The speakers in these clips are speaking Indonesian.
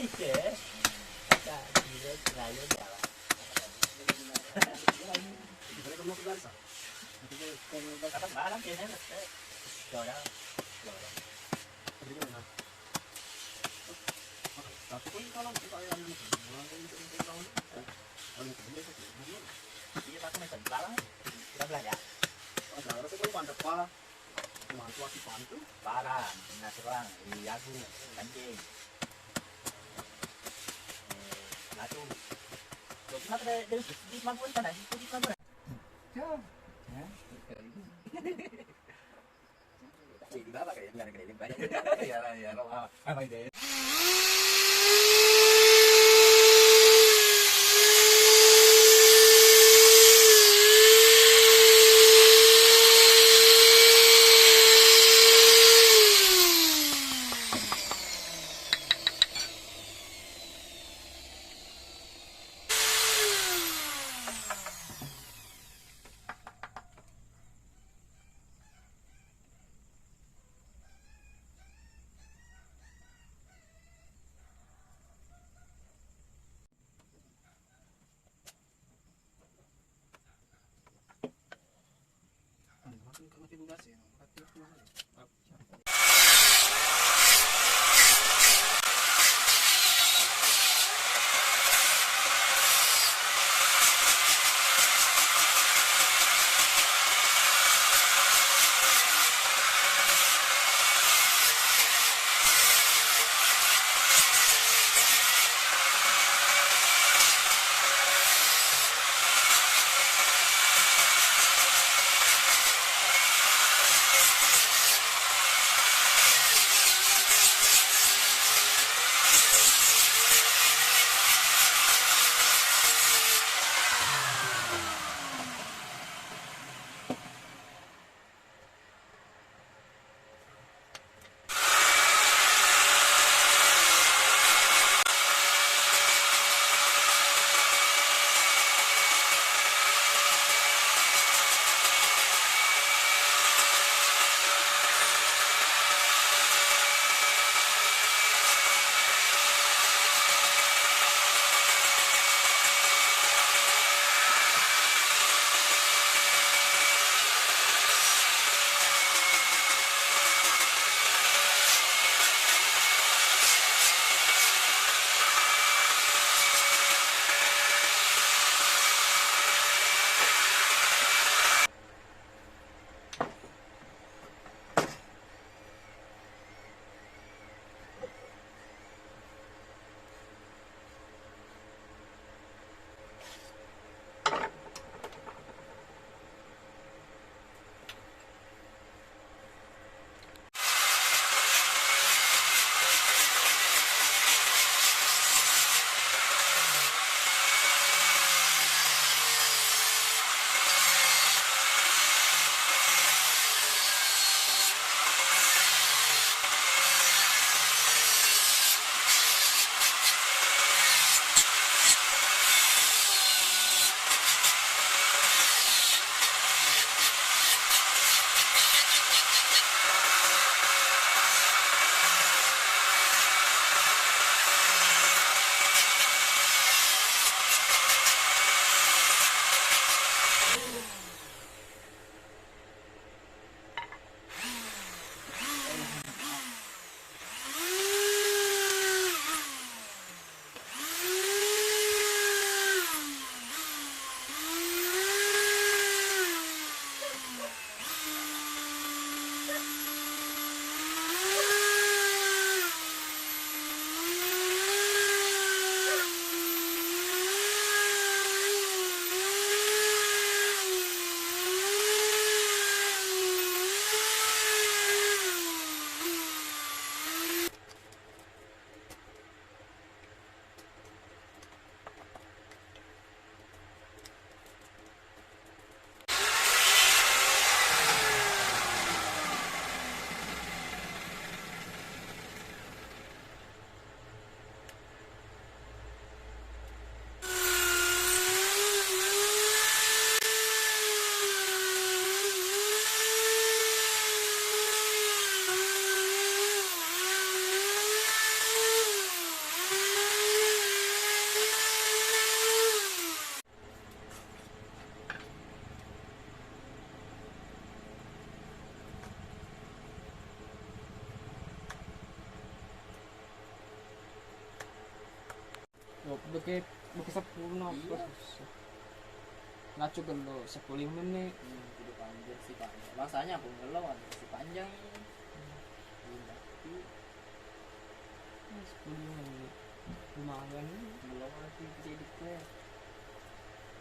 Iya. Kata dia selalu jalan. Kata barang kayaknya rồi đó. Rồi đó. Dia pakai mesin barang. Kita belajar. Barang, nasurang, yagu, kancing. Latu. Cuma dari di mampu kan ada di mampu. Jauh. Ya. Di bawah kayak enggak ada keliling banyak. Ya ya, apa ide? Bukit 10 nopo. Ngaco gelo 10 menit. Udah panjang sih panjang. Masanya aku ngelow si panjang. Tapi 10 menit. Lumayan ngelow lagi jadi kue.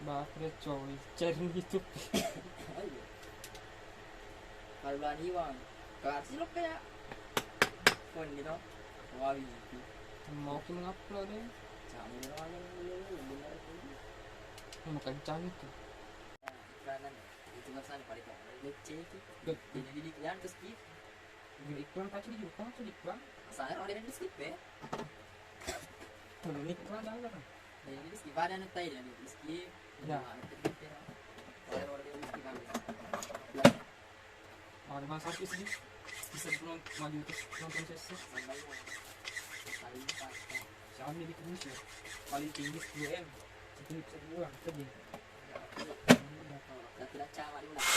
Bakret coy, cari YouTube. Oh iya. Kalau berani bang, kasih lo kayak phone gitu. Wah gitu. Mau aku mengupload deh. Jangan lo aja lu benar itu. Mau kencang itu. Iklanan itu kan sana paling kau leceh itu. Gak Jadi di iklan terus skip. iklan tadi juga tuh iklan. Saya orang dia skip ya. Belum iklan dah kan. Jadi skip ada nanti dan di skip. Ya. Kalau orang dia skip kan. Ada masak sih. Bisa belum maju terus nonton sesi. Paling pas. Siapa di Indonesia? Paling tinggi 10M. Itu bisa diulang saja. Tidak cawa di mana.